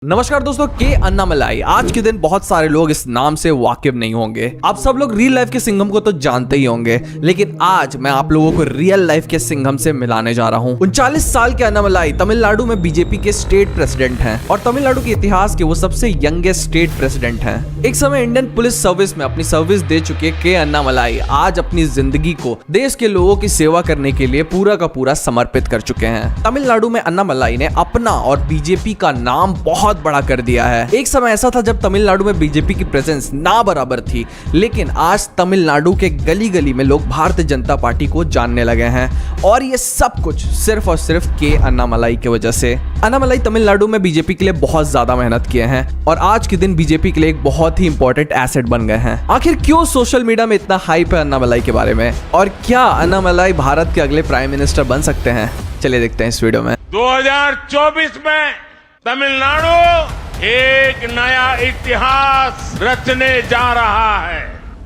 नमस्कार दोस्तों, के अन्नामलाई। आज के दिन बहुत सारे लोग इस नाम से वाकिफ नहीं होंगे। आप सब लोग रियल लाइफ के सिंघम को तो जानते ही होंगे, लेकिन आज मैं आप लोगों को रियल लाइफ के सिंघम से मिलाने जा रहा हूं। 39 साल के अन्नामलाई तमिलनाडु में बीजेपी के स्टेट प्रेसिडेंट हैं और तमिलनाडु के इतिहास के वो सबसे यंगेस्ट स्टेट प्रेसिडेंट हैं। एक समय इंडियन पुलिस सर्विस में अपनी सर्विस दे चुके के अन्नामलाई आज अपनी जिंदगी को देश के लोगों की सेवा करने के लिए पूरा का पूरा समर्पित कर चुके हैं। तमिलनाडु में अन्नामलाई ने अपना और बीजेपी का नाम बहुत बड़ा कर दिया है। एक समय ऐसा था जब तमिलनाडु में बीजेपी की प्रेजेंस ना बराबर थी, लेकिन आज तमिलनाडु के गली गली में लोग भारतीय जनता पार्टी को जानने लगे हैं और ये सब कुछ सिर्फ और सिर्फ के अन्नामलाई की वजह से। अन्नामलाई तमिलनाडु में बीजेपी के लिए बहुत ज्यादा मेहनत किए हैं और आज के दिन बीजेपी के लिए एक बहुत ही इंपॉर्टेंट एसेट बन गए हैं। आखिर क्यों सोशल मीडिया में इतना हाइप है अन्नामलाई के बारे में और क्या अन्नामलाई भारत के अगले प्राइम मिनिस्टर बन सकते हैं? चलिए देखते हैं इस वीडियो में। 2024 में तमिलनाडु एक नया इतिहास रचने जा रहा है।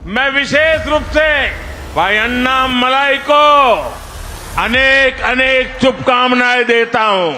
मैं विशेष रूप से भाई अन्नामलाई को अनेक अनेक शुभकामनाएं देता हूं।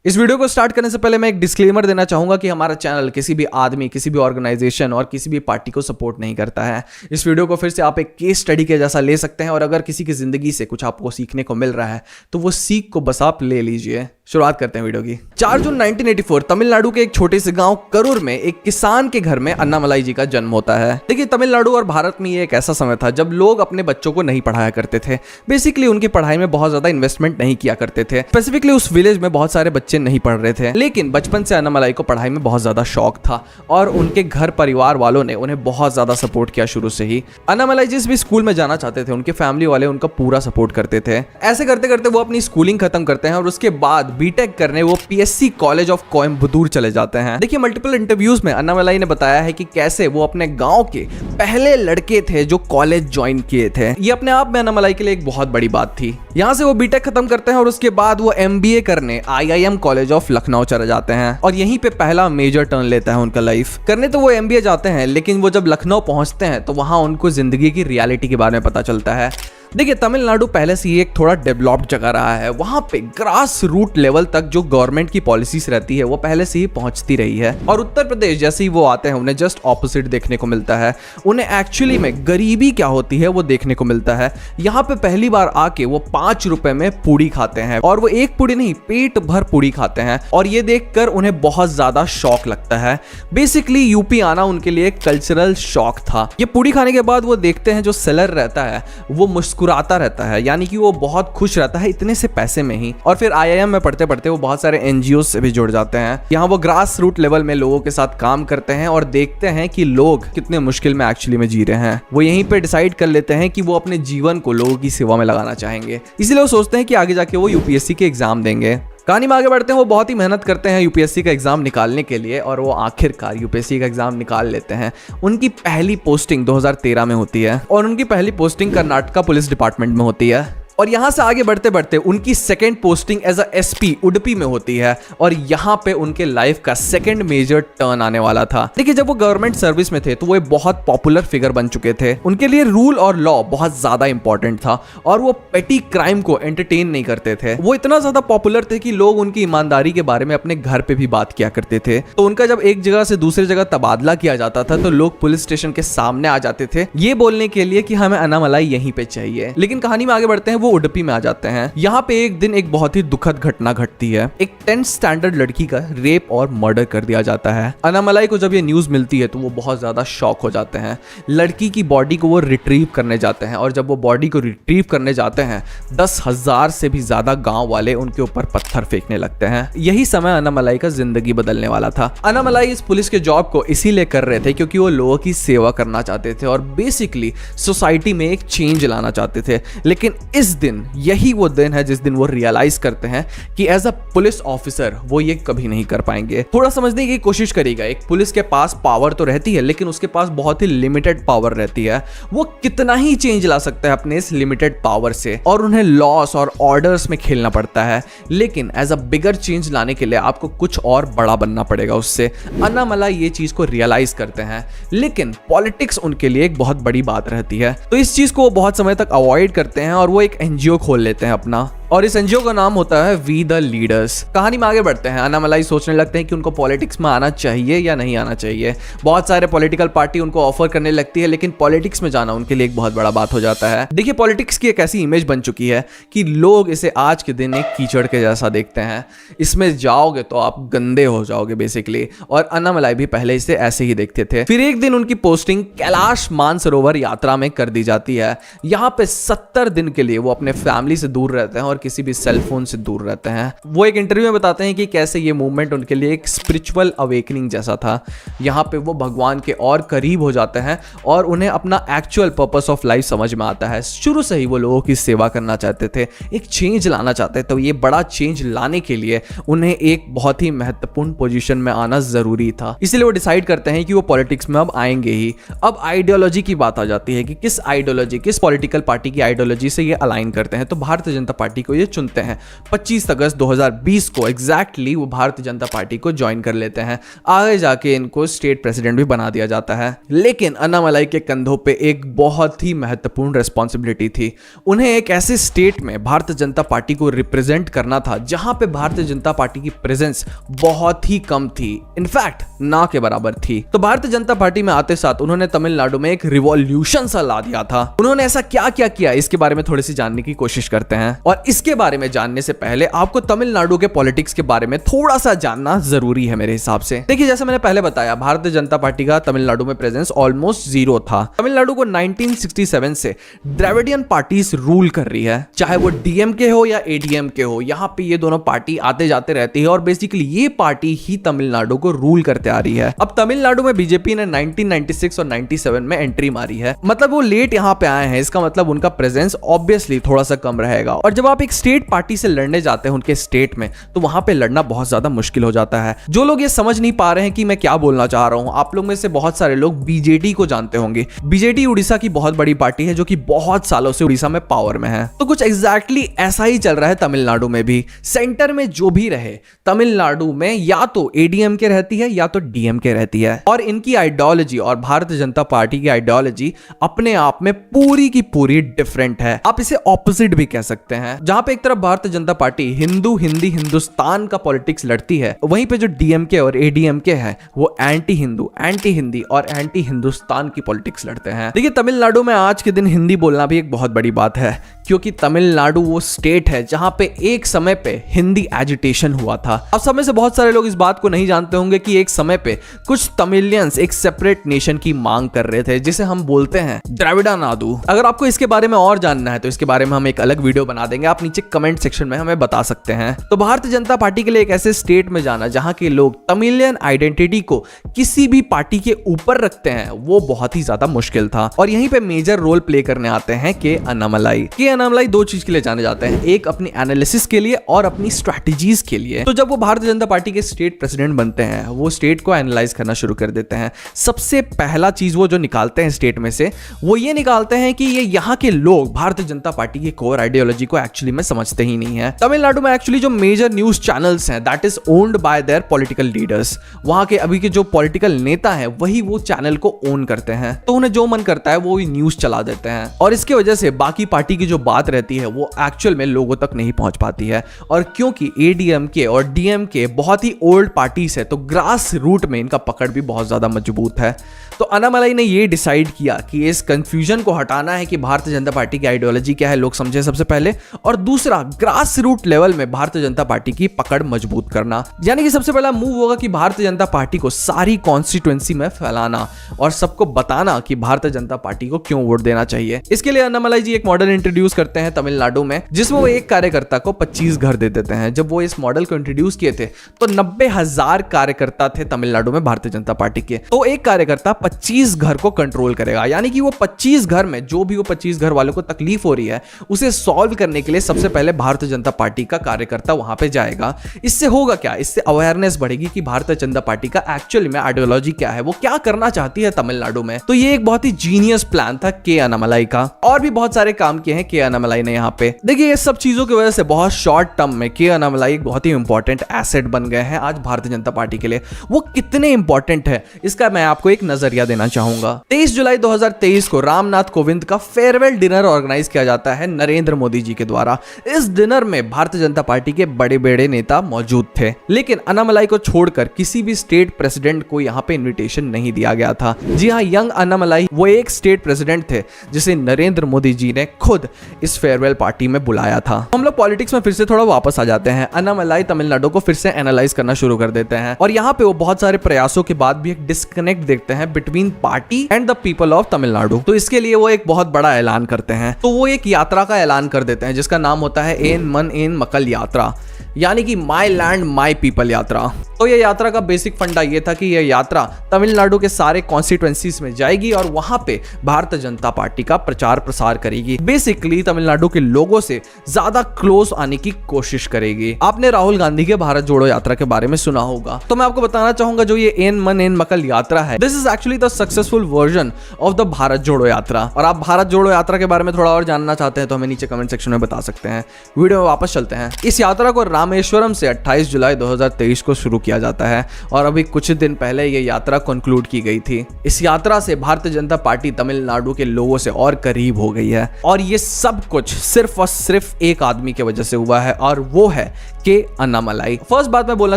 इस वीडियो को स्टार्ट करने से पहले मैं एक डिस्क्लेमर देना चाहूंगा कि हमारा चैनल किसी भी आदमी, किसी भी ऑर्गेनाइजेशन और किसी भी पार्टी को सपोर्ट नहीं करता है। इस वीडियो को फिर से आप एक केस स्टडी के जैसा ले सकते हैं और अगर किसी की जिंदगी से कुछ आपको सीखने को मिल रहा है तो वो सीख को बस आप ले लीजिए। शुरुआत करते हैं वीडियो की। 4 जून 1984 तमिलनाडु के एक छोटे से गांव करूर में एक किसान के घर में अन्नामलाई जी का जन्म होता है। देखिए, तमिलनाडु और भारत में ये एक ऐसा समय था जब लोग अपने बच्चों को नहीं पढ़ाया करते थे। बेसिकली उनकी पढ़ाई में बहुत ज्यादा इन्वेस्टमेंट नहीं किया करते थे। स्पेसिफिकली उस विलेज में बहुत सारे बच्चे नहीं पढ़ रहे थे, लेकिन बचपन से अन्नामलाई को पढ़ाई में बहुत ज्यादा शौक था और उनके घर परिवार वालों ने उन्हें बहुत ज्यादा सपोर्ट किया शुरू से ही। अन्नामलाई जिस भी स्कूल में जाना चाहते थे उनके फैमिली वाले उनका पूरा सपोर्ट करते थे। ऐसे करते करते वो अपनी स्कूलिंग खत्म करते हैं और उसके बाद बीटेक करने वो पीएससी कॉलेज ऑफ कोयम्बटूर चले जाते हैं। देखिए, मल्टीपल इंटरव्यूज में अन्नामलाई ने बताया है कि कैसे वो अपने गांव के पहले लड़के थे जो कॉलेज ज्वाइन किए थे। ये अपने आप में अन्नामलाई के लिए एक बहुत बड़ी बात थी। यहां से वो बीटेक खत्म करते हैं और उसके बाद वो एमबीए करने आईआईएम कॉलेज ऑफ लखनऊ चले जाते हैं और यहीं पे पहला मेजर टर्न लेता है उनका लाइफ। करने तो वो एमबीए जाते हैं, लेकिन वो जब लखनऊ पहुंचते हैं तो वहां उनको जिंदगी की रियलिटी के बारे में पता चलता है। देखिए, तमिलनाडु पहले से ही एक थोड़ा डेवलप्ड जगह रहा है। वहां पे ग्रास रूट लेवल तक जो गवर्नमेंट की पॉलिसीज रहती है वो पहले से ही पहुंचती रही है और उत्तर प्रदेश जैसे ही वो आते हैं उन्हें जस्ट ऑपोजिट देखने को मिलता है। उन्हें एक्चुअली में गरीबी क्या होती है वो देखने को मिलता है। यहाँ पे पहली बार आके वो 5 रुपए में पूड़ी खाते हैं और वो एक पूड़ी नहीं, पेट भर पूड़ी खाते हैं और ये देखकर उन्हें बहुत ज्यादा शौक लगता है। बेसिकली यूपी आना उनके लिए एक कल्चरल शौक था। ये पूड़ी खाने के बाद वो देखते हैं जो सेलर रहता है वो मुस्कुराता रहता है, यानी कि वो बहुत खुश रहता है इतने से पैसे में ही। और फिर आईआईएम में पढ़ते पढ़ते वो बहुत सारे एनजीओ से भी जुड़ जाते हैं। यहाँ वो ग्रास रूट लेवल में लोगों के साथ काम करते हैं और देखते हैं कि लोग कितने मुश्किल में एक्चुअली में जी रहे हैं। वो यहीं पे डिसाइड कर लेते हैं कि वो अपने जीवन को लोगों की सेवा में लगाना चाहेंगे, इसलिए वो सोचते हैं कि आगे जाके वो यूपीएससी के एग्जाम देंगे। कहानी में आगे बढ़ते हैं। वो बहुत ही मेहनत करते हैं यूपीएससी का एग्जाम निकालने के लिए और वो आखिरकार यूपीएससी का एग्जाम निकाल लेते हैं। उनकी पहली पोस्टिंग 2013 में होती है और उनकी पहली पोस्टिंग कर्नाटका पुलिस डिपार्टमेंट में होती है और यहां से आगे बढ़ते बढ़ते उनकी second posting as a SP Udupi में होती है और यहां पे उनके लाइफ का सेकंड मेजर टर्न आने वाला था। देखिए, जब वो गवर्नमेंट सर्विस में थे तो वो एक बहुत पॉपुलर फिगर बन चुके थे। उनके लिए रूल और लॉ बहुत ज्यादा इंपॉर्टेंट था और वो पेटी क्राइम को एंटरटेन नहीं करते थे। वो इतना ज्यादा पॉपुलर थे कि लोग उनकी ईमानदारी के बारे में अपने घर पे भी बात किया करते थे। तो उनका जब एक जगह से दूसरी जगह तबादला किया जाता था तो लोग पुलिस स्टेशन के सामने आ जाते थे ये बोलने के लिए कि हमें अन्नामलाई यहीं पे चाहिए। लेकिन कहानी में आगे बढ़ते हैं। वो उडुपी में आ जाते हैं। यहाँ पे एक दिन एक बहुत ही दुखद घटना घटती है। एक 10th स्टैंडर्ड लड़की का रेप और मर्डर कर दिया जाता है। अन्नामलाई को जब ये न्यूज मिलती है तो वो बहुत ज्यादा शॉक हो जाते हैं। लड़की की बॉडी को वो रिट्रीव करने जाते हैं और जब वो बॉडी को रिट्रीव करने जाते हैं 10,000 से भी ज्यादा गांव वाले उनके ऊपर पत्थर फेंकने लगते हैं। यही समय अन्नामलाई का जिंदगी बदलने वाला था। अन्नामलाई इस पुलिस के जॉब को इसीलिए कर रहे थे क्योंकि वो लोगों की सेवा करना चाहते थे और बेसिकली सोसाइटी में एक चेंज लाना चाहते थे। लेकिन इस दिन यही वो दिन है जिस दिन वो रियलाइज करते हैं कि एज अ पुलिस ऑफिसर वो ये कभी नहीं कर पाएंगे। थोड़ा समझने की कोशिश करिएगा, एक पुलिस के पास पावर तो रहती है लेकिन उसके पास बहुत ही लिमिटेड पावर रहती है। वो कितना ही चेंज ला सकता है अपने इस लिमिटेड पावर से और उन्हें लॉस और ऑर्डर्स में खेलना पड़ता है। लेकिन एज अ बिगर चेंज लाने के लिए आपको कुछ और बड़ा बनना पड़ेगा उससे। अन्नामलाई ये चीज को रियलाइज करते हैं, लेकिन पॉलिटिक्स उनके लिए एक बहुत बड़ी बात रहती है। तो इस चीज को वो बहुत समय तक अवॉइड करते हैं और वो एक एनजीओ खोल लेते हैं अपना और इस एनजीओ का नाम होता है वी द लीडर्स। कहानी में आगे बढ़ते हैं। अन्नामलाई सोचने लगते हैं कि उनको पॉलिटिक्स में आना चाहिए या नहीं आना चाहिए। बहुत सारे पॉलिटिकल पार्टी उनको ऑफर करने लगती है, लेकिन पॉलिटिक्स में जाना उनके लिए एक बहुत बड़ा बात हो जाता है। देखिए, पॉलिटिक्स की एक ऐसी इमेज बन चुकी है कि लोग इसे आज के दिन एक कीचड़ के जैसा देखते हैं। इसमें जाओगे तो आप गंदे हो जाओगे बेसिकली, और अन्नामलाई भी पहले इसे ऐसे ही देखते थे। फिर एक दिन उनकी पोस्टिंग कैलाश मानसरोवर यात्रा में कर दी जाती है। यहाँ पे 70 दिन के लिए वो अपने फैमिली से दूर रहते हैं और किसी भी सेल फोन से दूर रहते हैं। वो एक इंटरव्यू में बताते हैं कि कैसे ये मूवमेंट उनके लिए एक स्पिरिचुअल अवेकनिंग जैसा था। यहाँ पे वो भगवान के और करीब हो जाते हैं और उन्हें अपना एक्चुअल पर्पस ऑफ लाइफ समझ में आता है। शुरू से ही वो लोगों की सेवा करना चाहते थे, एक चेंज लाना चाहते थे। तो ये बड़ा चेंज लाने के लिए उन्हें एक बहुत ही महत्वपूर्ण पोजीशन में आना जरूरी था। इसलिए वो डिसाइड करते हैं कि वो पॉलिटिक्स में अब आएंगे ही। अब आइडियोलॉजी की बात आ जाती है कि किस आइडियोलॉजी, किस पॉलिटिकल पार्टी की आइडियोलॉजी से ये अलाइन करते हैं। तो भारतीय जनता पार्टी को ये चुनते हैं। 25 अगस्त 2020 को एग्जैक्टली वो भारतीय जनता पार्टी को ज्वाइन कर लेते हैं। आगे जाके इनको स्टेट प्रेसिडेंट भी बना दिया जाता है। लेकिन अन्नामलाई के कंधों पे एक बहुत ही महत्वपूर्ण रिस्पॉन्सिबिलिटी थी। उन्हें एक ऐसे स्टेट में भारतीय जनता पार्टी को रिप्रेजेंट करना था जहां पे भारतीय जनता पार्टी की प्रेजेंस बहुत ही कम थी, इनफैक्ट ना के बराबर थी। तो भारतीय जनता पार्टी में आते साथ उन्होंने तमिलनाडु में एक रिवॉल्यूशन सा ला दिया था। उन्होंने ऐसा क्या क्या किया, इसके बारे में थोड़ी सी जानने की कोशिश करते हैं। और इसके बारे में जानने से पहले आपको तमिलनाडु के पॉलिटिक्स के बारे में थोड़ा सा जानना जरूरी है मेरे हिसाब से। देखिए, जैसे मैंने पहले बताया, भारतीय जनता पार्टी का तमिलनाडु में प्रेजेंस ऑलमोस्ट जीरो था। तमिलनाडु को 1967 से द्रविडियन पार्टीज रूल कर रही है, चाहे वो डीएमके हो या एडीएमके हो। यहाँ पे ये दोनों पार्टी आते जाते रहती है और बेसिकली ये पार्टी ही तमिलनाडु को रूल करते आ रही है। अब तमिलनाडु में बीजेपी ने 1996 और 97 में एंट्री मारी है, मतलब वो लेट यहाँ पे आए हैं। इसका मतलब उनका प्रेजेंस ऑब्वियसली थोड़ा सा कम रहेगा। और जब आप एक स्टेट पार्टी से लड़ने जाते हैं उनके स्टेट में, तो वहां पे लड़ना बहुत ज्यादा मुश्किल हो जाता है। जो लोग ये समझ नहीं पा रहे हैं कि मैं क्या बोलना चाह रहा हूं, आप लोग में से बहुत सारे लोग बीजेडी को जानते होंगे। बीजेडी उड़ीसा की बहुत बड़ी पार्टी है जो कि बहुत सालों से उड़ीसा में पावर में है। तो कुछ एग्जैक्टली ऐसा ही चल रहा है तमिलनाडु में भी। सेंटर में जो भी रहे, तमिलनाडु में या तो एडीएमके रहती है या तो डीएमके रहती है। और इनकी आइडियोलॉजी और भारतीय जनता पार्टी की आइडियोलॉजी अपने आप में पूरी की पूरी डिफरेंट है। आप इसे ऑपोजिट भी कह सकते हैं। जहां पे एक तरफ भारतीय जनता पार्टी हिंदू हिंदी हिंदुस्तान का पॉलिटिक्स लड़ती है, वहीं पे जो डीएमके और एडीएमके है वो एंटी हिंदू, एंटी हिंदी और एंटी हिंदुस्तान की पॉलिटिक्स लड़ते हैं। देखिए, तमिलनाडु में आज के दिन हिंदी बोलना भी एक बहुत बड़ी बात है, क्योंकि तमिलनाडु वो स्टेट है जहां पे एक समय पे हिंदी एजिटेशन हुआ था। अब समय से बहुत सारे लोग इस बात को नहीं जानते होंगे कि एक समय पे कुछ तमिलियंस एक सेपरेट नेशन की मांग कर रहे थे, जिसे हम बोलते हैं द्रविड़ा नाडु। अगर आपको इसके बारे में और जानना है तो इसके बारे में हम एक अलग वीडियो बना देंगे, आप नीचे कमेंट सेक्शन में हमें बता सकते हैं। तो भारतीय जनता पार्टी के लिए एक ऐसे स्टेट में जाना जहां के लोग तमिलियन आइडेंटिटी को किसी भी पार्टी के ऊपर रखते हैं, वो बहुत ही ज्यादा मुश्किल था। और यहीं पे मेजर रोल प्ले करने आते हैं के अन्नामलाई। के अन्नामलाई दो चीज के लिए जाने जाते हैं, एक अपनी एनालिसिस के लिए और अपनी स्ट्रैटेजीज के लिए। तो जब वो भारतीय जनता पार्टी के स्टेट प्रेसिडेंट बनते हैं, वो स्टेट को एनालाइज करना शुरू कर देते हैं। सबसे पहला चीज वो जो निकालते हैं स्टेट में से, वो ये निकालते हैं कि ये यहाँ के लोग भारतीय जनता पार्टी की कोर आइडियोलॉजी को एक्चुअली में समझते ही नहीं है। तमिलनाडु में एक्चुअली जो मेजर न्यूज चैनल्स हैं, that is owned by there political leaders. वहां के अभी के जो पॉलिटिकल नेता हैं वही वो चैनल को ओन करते हैं, तो उन्हें जो मन करता है वो न्यूज चला देते हैं। और इसकी वजह से बाकी पार्टी की जो बात रहती है वो एक्चुअल में लोगों तक नहीं पहुंच पाती है। और क्योंकि एडीएमके और डीएमके बहुत ही ओल्ड पार्टीज है, तो ग्रास रूट में इनका पकड़ भी बहुत ज्यादा मजबूत है। तो अन्नामलाई ने ये डिसाइड किया कि इस कंफ्यूजन को हटाना है कि भारतीय जनता पार्टी की आइडियोलॉजी क्या है, लोग समझे सबसे पहले। और दूसरा, ग्रास रूट लेवल में भारतीय जनता पार्टी की पकड़ मजबूत करना। यानी कि सबसे पहला मूव होगा कि भारतीय जनता पार्टी को सारी कॉन्स्टिट्यूएंसी में फैलाना और सबको बताना कि भारतीय जनता पार्टी को क्यों वोट देना चाहिए। इसके लिए अन्नामलाई जी एक मॉडल इंट्रोड्यूस करते हैं तमिलनाडु में, जिसमें वो एक कार्यकर्ता को 25 घर दे देते हैं। जब वो इस मॉडल को इंट्रोड्यूस किए थे तो 90,000 कार्यकर्ता थे तमिलनाडु में भारतीय जनता पार्टी के। तो एक कार्यकर्ता 25 घर को कंट्रोल करेगा, यानी कि वो 25 घर में जो भी वो 25 घर वालों को तकलीफ हो रही है उसे सॉल्व करने के लिए सबसे पहले भारतीय जनता पार्टी का कार्यकर्ता वहां पे जाएगा। इससे होगा क्या, इससे अवेयरनेस बढ़ेगी कि भारतीय जनता पार्टी का एक्चुअली में आइडियोलॉजी क्या है, वो क्या करना चाहती है तमिलनाडु में। तो ये एक बहुत ही जीनियस प्लान था के अन्नामलाई का। और भी बहुत सारे काम किए हैं के अन्नामलाई ने यहाँ पे। देखिए, ये सब चीजों की वजह से बहुत शॉर्ट टर्म में के अन्नामलाई एक बहुत ही इंपॉर्टेंट एसेट बन गए हैं आज भारतीय जनता पार्टी के लिए। वो कितने इंपॉर्टेंट है इसका मैं आपको एक नजरिया देना चाहूंगा। 23 जुलाई 2023 को रामनाथ कोविंद का फेयरवेल डिनर ऑर्गेनाइज किया जाता है नरेंद्र मोदी जी के द्वारा। इस डिनर में भारतीय जनता पार्टी के बड़े बड़े नेता मौजूद थे, लेकिन अन्नामलाई को छोड़कर किसी भी स्टेट प्रेसिडेंट को यहाँ पे इन्विटेशन नहीं दिया गया था। जी हाँ, यंग अन्नामलाई वो एक स्टेट प्रेसिडेंट थे जिसे नरेंद्र मोदी जी ने खुद इस फेयरवेल पार्टी में बुलाया था। हम लोग पॉलिटिक्स में फिर से थोड़ा वापस आ जाते हैं। अन्नामलाई तमिलनाडु को फिर से एनालाइज करना शुरू कर देते हैं और यहाँ पे वो बहुत सारे प्रयासों के बाद भी एक डिस्कनेक्ट देखते हैं between party and the people of Tamil Nadu. तो इसके लिए वो एक बहुत बड़ा ऐलान करते हैं। तो वो एक यात्रा का ऐलान कर देते हैं जिसका नाम होता है एन मन एन मकल यात्रा, यानी कि माई लैंड माई पीपल यात्रा। तो ये यात्रा का बेसिक फंडा ये था कि यह यात्रा तमिलनाडु के सारे कॉन्स्टिट्यूएंसीज में जाएगी और वहां पे भारतीय जनता पार्टी का प्रचार प्रसार करेगी। बेसिकली तमिलनाडु के लोगों से ज्यादा क्लोज आने की कोशिश करेगी। आपने राहुल गांधी के भारत जोड़ो यात्रा के बारे में सुना होगा, तो मैं आपको बताना चाहूंगा जो ये एन मन एन मकल यात्रा है, this is actually the successful version of the Bharat जोड़ो यात्रा। और आप भारत जोड़ो यात्रा के बारे में थोड़ा और जानना चाहते हैं तो हमें नीचे कमेंट सेक्शन में बता सकते हैं। वीडियो में वापस चलते हैं। इस यात्रा को रामेश्वरम से 28 जुलाई 2023 को शुरू किया जाता है और अभी कुछ दिन पहले यह यात्रा कंक्लूड की गई थी। इस यात्रा से भारतीय जनता पार्टी तमिलनाडु के लोगों से और करीब हो गई है और ये सब कुछ सिर्फ और सिर्फ एक आदमी की वजह से हुआ है और वो है के अन्नामलाई। फर्स्ट बात मैं बोलना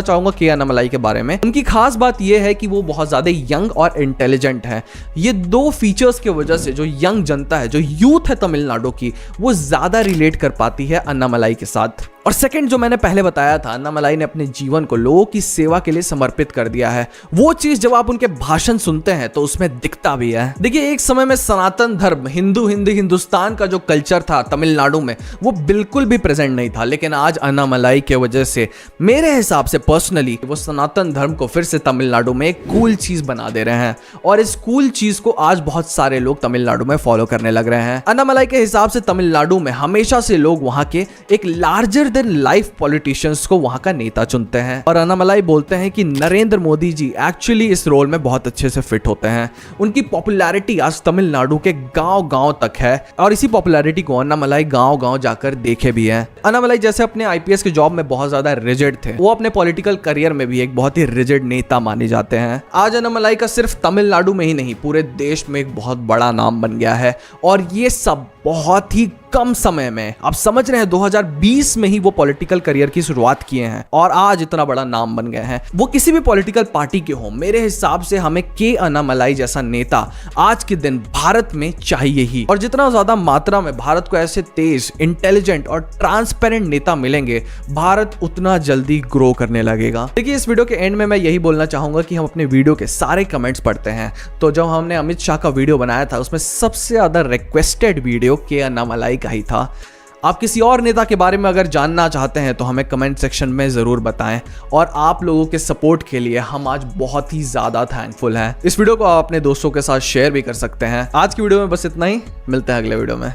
चाहूंगा के अन्नामलाई के बारे में। उनकी खास बात यह है कि वो बहुत ज्यादा यंग और इंटेलिजेंट है। ये दो फीचर्स की वजह से जो यंग जनता है, जो यूथ है तमिलनाडु की, वो ज्यादा रिलेट कर पाती है अन्नामलाई के साथ। और सेकंड, जो मैंने पहले बताया था, अन्नामलाई ने अपने जीवन को लोगों की सेवा के लिए समर्पित कर दिया है। वो चीज जब आप उनके भाषण सुनते हैं तो उसमें दिखता भी है। देखिए, एक समय में सनातन धर्म, हिंदुस्तान का जो कल्चर था तमिलनाडु में, वो बिल्कुल भी प्रेजेंट नहीं था। लेकिन आज अन्नामलाई के वजह से मेरे हिसाब से पर्सनली वो सनातन धर्म को फिर से तमिलनाडु में एक कूल चीज बना दे रहे हैं और इस कूल चीज को आज बहुत सारे लोग तमिलनाडु में फॉलो करने लग रहे हैं। अन्नामलाई के हिसाब से तमिलनाडु में हमेशा से लोग वहां के एक लार्जर देन लाइफ पॉलिटिशियंस को वहां का नेता चुनते हैं और अन्नामलाई बोलते हैं कि नरेंद्र मोदी जी एक्चुअली इस रोल में बहुत अच्छे से फिट होते हैं। उनकी पॉपुलैरिटी आज तमिलनाडु के गांव-गांव तक है और इसी पॉपुलैरिटी को अन्नामलाई गांव-गांव जाकर देखे भी हैं। अन्नामलाई जैसे अपने आईपीएस के जॉब में बहुत ज्यादा रिजिड थे, वो अपने पॉलिटिकल करियर में भी एक बहुत ही रिजिड नेता माने जाते हैं। आज अन्नामलाई का सिर्फ तमिलनाडु में ही नहीं, पूरे देश में एक बहुत बड़ा नाम बन गया है और ये सब बहुत ही कम समय में, आप समझ रहे हैं, 2020 में ही वो पॉलिटिकल करियर की शुरुआत किए हैं और आज इतना बड़ा नाम बन गए हैं। वो किसी भी पॉलिटिकल पार्टी के हो, मेरे हिसाब से हमें के अन्नामलाई जैसा नेता आज के दिन भारत में चाहिए ही। और जितना ज्यादा मात्रा में भारत को ऐसे तेज, इंटेलिजेंट और ट्रांसपेरेंट नेता मिलेंगे, भारत उतना जल्दी ग्रो करने लगेगा। देखिए, इस वीडियो के एंड में मैं यही बोलना चाहूंगा कि हम अपने वीडियो के सारे कमेंट्स पढ़ते हैं। तो जब हमने अमित शाह का वीडियो बनाया था, उसमें सबसे ज्यादा रिक्वेस्टेड वीडियो के अन्नामलाई का ही था। आप किसी और नेता के बारे में अगर जानना चाहते हैं तो हमें कमेंट सेक्शन में जरूर बताएं और आप लोगों के सपोर्ट के लिए हम आज बहुत ही ज्यादा थैंकफुल हैं। इस वीडियो को आप अपने दोस्तों के साथ शेयर भी कर सकते हैं। आज की वीडियो में बस इतना ही, मिलते हैं अगले वीडियो में।